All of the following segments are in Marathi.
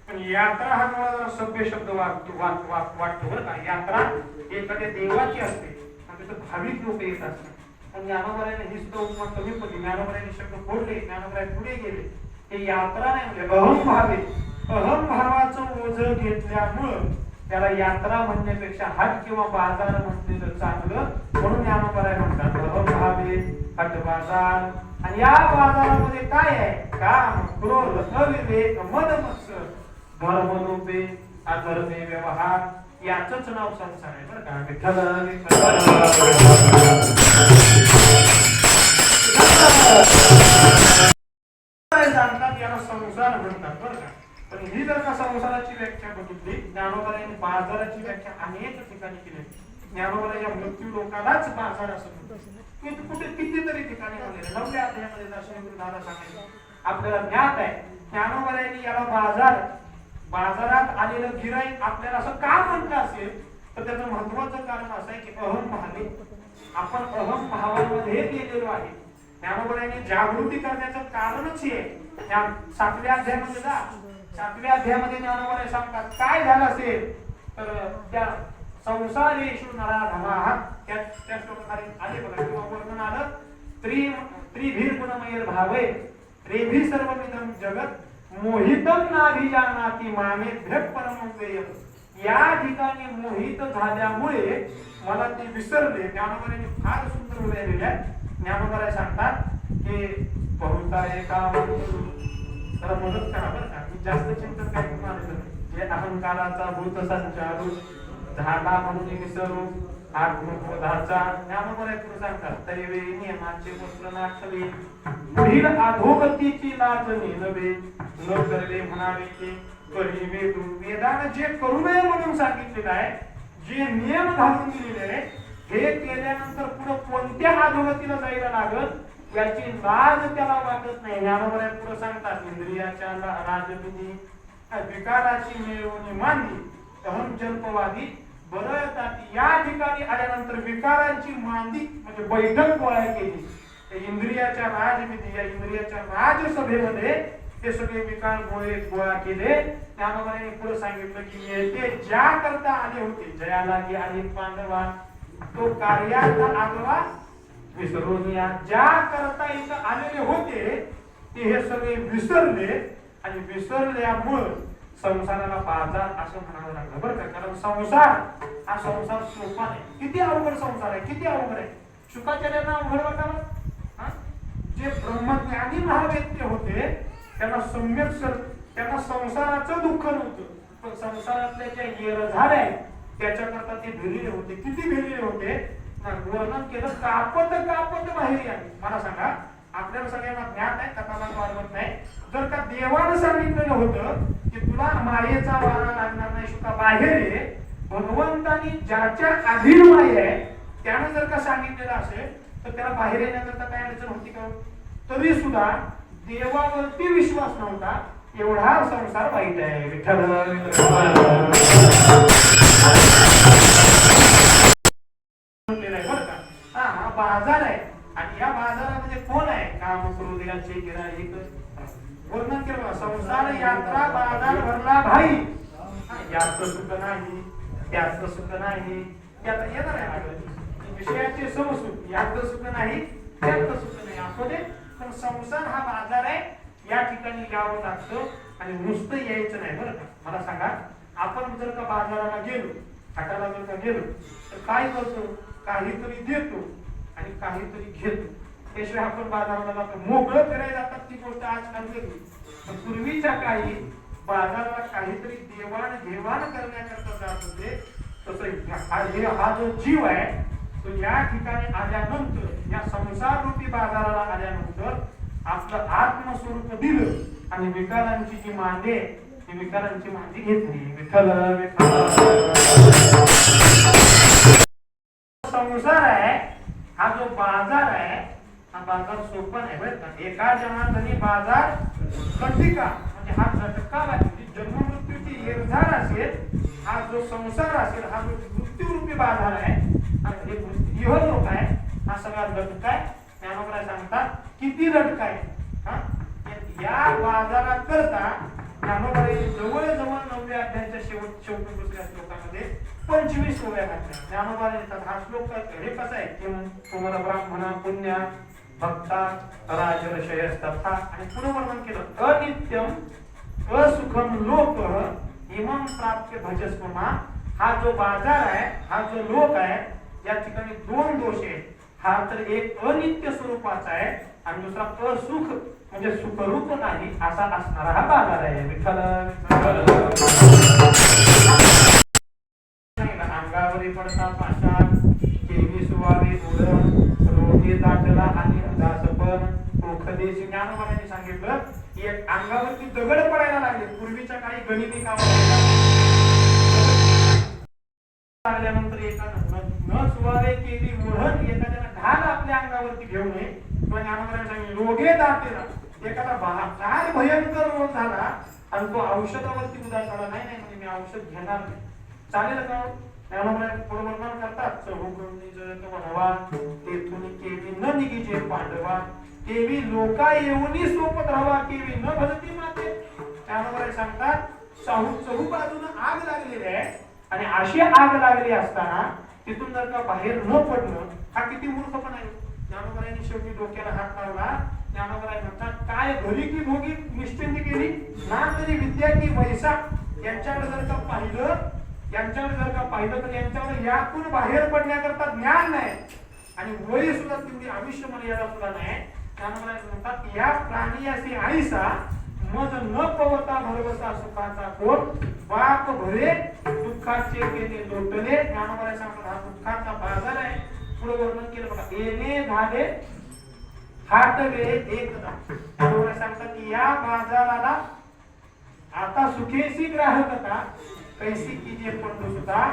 पण यात्रा हा मला जरा सभ्य शब्द वाटतो बरं का. यात्रा एखाद्या देवाची असते आणि तिथं भाविक लोक येत असतात. पण ज्ञानोबाने ही सुद्धा उपमा कमी पडली. ज्ञानोबाने शब्द फोडले, ज्ञानोबाई पुढे गेले. हे यात्रा नाही म्हणजे अहम भावे, अहम भावाचं ओझ घेतल्यामुळं त्याला यात्रा म्हणण्यापेक्षा हाट किंवा बाजार म्हटलेलं चांगलं. म्हणून ज्ञानोबाई म्हणतात अहम भावे हाट बाजार. आणि या बाजारामध्ये काय आहे? काम, क्रोध, अविवेक, मद मत्सर, धर्मलोपे, अधर्मे व्यवहार याचंच नाव संसार आहे बरं का. विठ्ठल सांगतात याला संसार म्हणतात बरं का. पण ही जर का संसाराची व्याख्या बघितली, ज्ञानोबाने बाजाराची व्याख्या अनेक ठिकाणी केली. ज्ञानोबाच्या मृत्यू लोकालाच बाजार असं म्हणतात. कुठे कितीतरी ठिकाणी म्हणले 9व्या अध्यायामध्ये दर्शन दादा सांगितलं आपल्याला ज्ञात आहे. ज्ञानोबाने याला बाजारात आलेलं गिराईक आपल्याला असं का म्हणलं असेल तर त्याचं महत्वाचं कारण असं आहे की अहम भावे. आपण अहम भावामध्ये गेलेलो आहे. ज्ञानोबाने जागृती करण्याचं कारणच हे. 7व्या अध्यायामध्ये जा. 7व्या अध्यायामध्ये ज्ञानोबाने सांगतात काय झालं असेल तर त्या संसारेषु नराधमाः त्या श्लोकामध्ये आले बघा किंवा वर्णन आलं. त्रिभीर गुणमय भावे रेभी सर्वमिदं जगत मोहितम नाभिजानाति मामेभ्य परमं व्ययम्. या ठिकाणी मोहित झाल्यामुळे मला ते विसरले. ज्ञानोबाने फार सुंदर उल्लेख दिले. ज्ञानोबा सांगतात की बहुता एका तर मदत करा बरं का. मी जास्त चिंतन काय करणार जे अहंकाराचा भूत संचारू झाला म्हणून विसरू आत्मक्रोधाचा. ज्ञानोबा सांगतात दैवे नियमाचे वस्त्र नाठवे पुढील अधोगतीची लाज नव्हे न करले म्हणावे ते करी वेदू. वेदाने जे करू नये म्हणून सांगितलेलं आहे, जे नियम घालून दिलेले आहे, हे केल्यानंतर पुढे कोणत्या अधोगतीला जायला लागत याची लाज त्याला वाटत नाही. ज्ञानोबा पुढे सांगतात इंद्रियाच्या राजविधी विकाराची मिळवणी मांडली अहम जल्पवादी बरळताती. या ठिकाणी आल्यानंतर विकारांची मांदी म्हणजे बैठक गोळा केली. इंद्रियाच्या राजविधी या इंद्रियाच्या राजसभेमध्ये ते सगळे विकार गोळा केले. त्यामुळे पुढे सांगितलं की येथे ज्या करता आले होते जयाला आले पांडवा तो कार्याचा आगवा विसरून या. ज्या करता इथं आलेले होते ते हे सगळे विसरले आणि विसरल्यामुळे संसाराला बाजार असं म्हणावं लागलं बरं का. कारण संसार हा संसार सोपा नाही. किती अवघड संसार आहे, किती अवघड आहे. शुकाचार्यांना अवघड वाटावं. जे ब्रह्मज्ञानी महाव्यक्ती होते त्यांना त्यांना संसाराचं दुःख नव्हतं, पण संसारातल्या ज्या येर झाल्या त्याच्याकरता ते भिलेले होते. किती भिलेले होते वर्णन केलं. कापत बाहेर आले. मला सांगा आपल्याला सगळ्यांना ज्ञान आहे, कथाला वाढवत नाही. जर का देवानं सांगितलेलं होतं की तुला मायेचा वारा लागणार नाही शुका बाहेर ये, भगवंतानी ज्याच्या अधीन माय आहे त्यानं जर का सांगितलेलं असेल तर त्याला बाहेर येण्याकरता काय अडचण होती का? तरी सुद्धा देवावरती विश्वास नव्हता. एवढा संसार वाईट आहे. विठ्ठल बरं का. हा बाजार आहे आणि या बाजारामध्ये कोण आहे? काम क्रोधाचे गिराईक. वर्णन केलं संसार यात्रा बाजार भरला भाई. यात सुख नाही त्यात सुख नाही. त्यात येणार आहे विषयाचे समसूख. यात सुख नाही त्यात सुख नाही. असू दे पण संसार हा बाजार आहे. या ठिकाणी यावं लागतं आणि नुसतं यायचं नाही बरं का. मला सांगा आपण जर का बाजाराला गेलो हाटाला जर का गेलो तर काय करतो? काहीतरी देतो आणि काहीतरी घेतो. त्याशिवाय आपण बाजाराला जातो. मोकळं फिरायला जातात ती गोष्ट आजकाल वेगळी. पण पूर्वीच्या काळी बाजाराला काहीतरी देवाण घेवाण करण्याकरता जात होते. तसं हा जो जीव आहे तो या ठिकाणी आल्यानंतर या संसार रूपी बाजाराला आल्यानंतर आपलं आत्मस्वरूप दिलं आणि विकारांची जी मांडे ती विकारांची मांडी घेतली. विठ्ठल संसार आहे हा जो बाजार आहे हा बाजार सोपा नाही बरं का. एका जनार्दनी बाजार कंटिका म्हणजे हा झटका म्हणजे जन्म मृत्यूची येरझार असेल. हा जो संसार असेल हा जो मृत्यूरूपी बाजार आहे हे इहलोक आहे. हा सगळा झटका आहे. ज्ञानोबा सांगतात किती झटका आहे. या बाजाराकरता ज्ञानोबा जवळ शेवटी दुसऱ्या श्लोकामध्ये 25 ओव्या घातल्या. ज्ञानोबाने हा श्लोक हे कसा आहे की तुम्हाला ब्राह्मणा पुण्या भक्ता राजर्षयस्तथा आणि पुढे वर्णन केलं अनित्यम असुखम लोक इमं प्राप्य भजस्वमा. हा जो बाजार आहे, हा जो लोक आहे, या ठिकाणी दोन दोष आहेत. हा तर एक अनित्य स्वरूपाचा आहे आणि दुसरा असुख म्हणजे सुखरूप नाही असा असणारा हा बाजार आहे. विठ्ठल अंगावरी पडता पाषाण केवी सुवावी उडण रोगी दाटला आणि दासपण ओखदेशी. ज्ञानोबाने सांगितलं की एक अंगावरती दगड पडायला लागले. पूर्वीच्या काळी गणिती लागल्यानंतर एखादं न सुवावे केवी उडण एखाद्याला ढाल आपल्या अंगावरती घेऊ नये. किंवा ज्ञानोबाने सांगितलं रोगे दाटेला एखादा फार भयंकर रोग झाला आणि तो औषधावरती उदास झाला नाही नाही म्हणजे मी औषध घेणार नाही चालेल का. ज्ञानोबाने पुढे वर्णन करतात चहूकडून जळत वनवा तेथून केवी न निघीजे पांडवा केवी लोका येऊनी सोपत राहावा केवी न भजती माते. ज्ञानोबाने सांगतात चहू बाजूने आग लागलेली आहे आणि अशी आग लागली असताना तिथून जर का बाहेर न पडणं हा किती मूर्खपणा आहे. ज्ञानोबाने शेवटी डोक्याला हात लावला. ज्ञानोबाने म्हणतात काय घरी की भोगी निश्चिंती केली ना तरी विद्या की वैसा. यांच्याकडे जर का पाहिलं तर यांच्याकडे यातून बाहेर पडण्याकरता ज्ञान नाही आणि वय सुद्धा तेवढी आयुष्य मर्यादा सुद्धा नाही. ज्ञानोबाने म्हणतात या प्राणीयासी आईसा मज न पवता भरवसा सुखाचा कोट बाप भरे दुःखाचे केले लोटले. ज्ञानोबाने सांगतात हा दुःखाचा बाजार आहे. पुढे वर्णन केलं बघा येणे झाले हाटवे एकदा. ज्ञानोबाने सांगतात की या बाजाराला आता सुखेसी ग्राहकता कैसी कीजे पण सुद्धा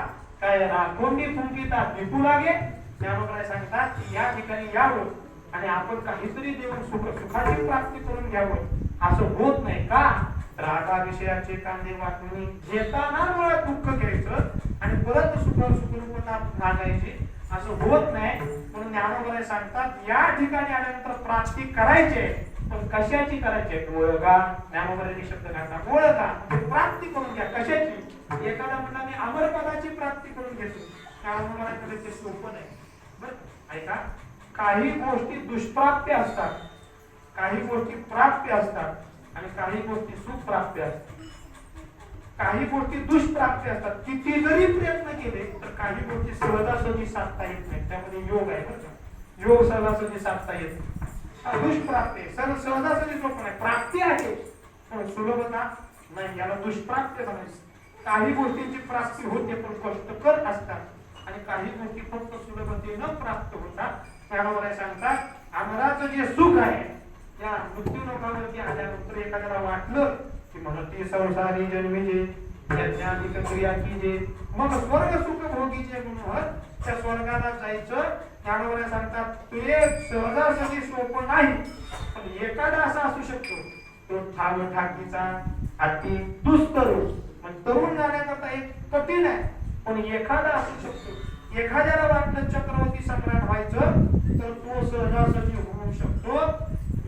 काय राखोंडी फुंकिता विकू लागे. ज्ञानोबाने सांगतात की या ठिकाणी यावं आणि आपण काहीतरी देऊन सुखाची प्राप्ती करून घ्यावं असं होत नाही का. रागा विषयाचे कांदे वाटणी घेताना मुळात दुःख घ्यायचं आणि परत सुखरूपता मागायची असं होत नाही. म्हणून ज्ञानोबाने सांगतात या ठिकाणी आल्यानंतर प्राप्ती करायची पण कशाची करायची ओळखा. ज्ञानोबाने शब्द घातला ओळखा म्हणजे प्राप्ती करून घ्या. कशाची. एखादा म्हणला मी अमरपदाची प्राप्ती करून घेतो. ज्ञानोबाने ते सोपं नाही. बरं ऐका काही गोष्टी दुष्प्राप्य असतात काही गोष्टी प्राप्य असतात आणि काही गोष्टी सुप्राप्य असतात. काही गोष्टी दुष्प्राप्य असतात. किती जरी प्रयत्न केले तर काही गोष्टी सहजासहजी साधता येत नाही. त्यामध्ये योग आहे बरं का. योग सहजासहजी साधता येत नाही. दुष्प्राप्य सहजासहजी सोपं नाही. प्राप्ती आहे पण सुलभता नाही. याला दुष्प्राप्य म्हणायचं. काही गोष्टींची प्राप्ती होते पण कष्टकर असतात आणि काही गोष्टी फक्त सुलभतेनं प्राप्त होतात. ज्ञानोबाने सांगतात आम्हालाच जे सुख आहे त्या मृत्यू लोकांवरती आल्यानंतर एखाद्याला वाटलं की म्हणते संसारी जन्मीजे यज्ञाधिक क्रिया कीजे मग स्वर्ग सुख भोगीचे म्हणून त्या स्वर्गाला जायचं. ज्ञानोबाने सांगतात ते सहजासहजी सोपं नाही पण एखादा असा असू शकतो तो ठाम ठाकीचा अति दुष्तर म्हणजे तरुण जाण्याकरता एक कठीण आहे पण एखादा असू शकतो. एखाद्याला वाटलं चक्रवर्ती सम्राट व्हायचं तर तो सहजासहजी होऊ शकतो.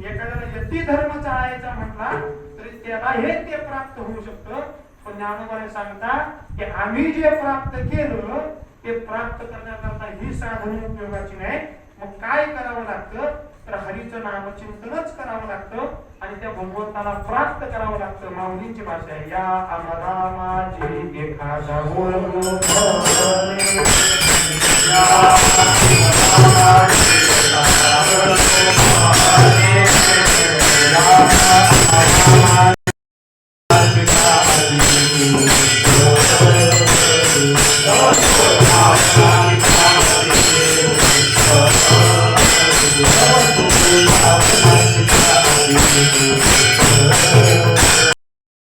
एखाद्याला यती धर्म चालायचा म्हटला तरी त्याला हे ते प्राप्त होऊ शकतं. पण ज्ञानोबाने सांगतात की आम्ही जे प्राप्त केलं ते प्राप्त करण्याकरता ही साधन उपयोगाची नाही. मग काय करावं लागतं तर हरीचं नामचिंतनच करावं लागतं आणि त्या भगवंताला प्राप्त करावं लागतं. माऊलींची भाषा आहे या आम्हाला माझी एखादा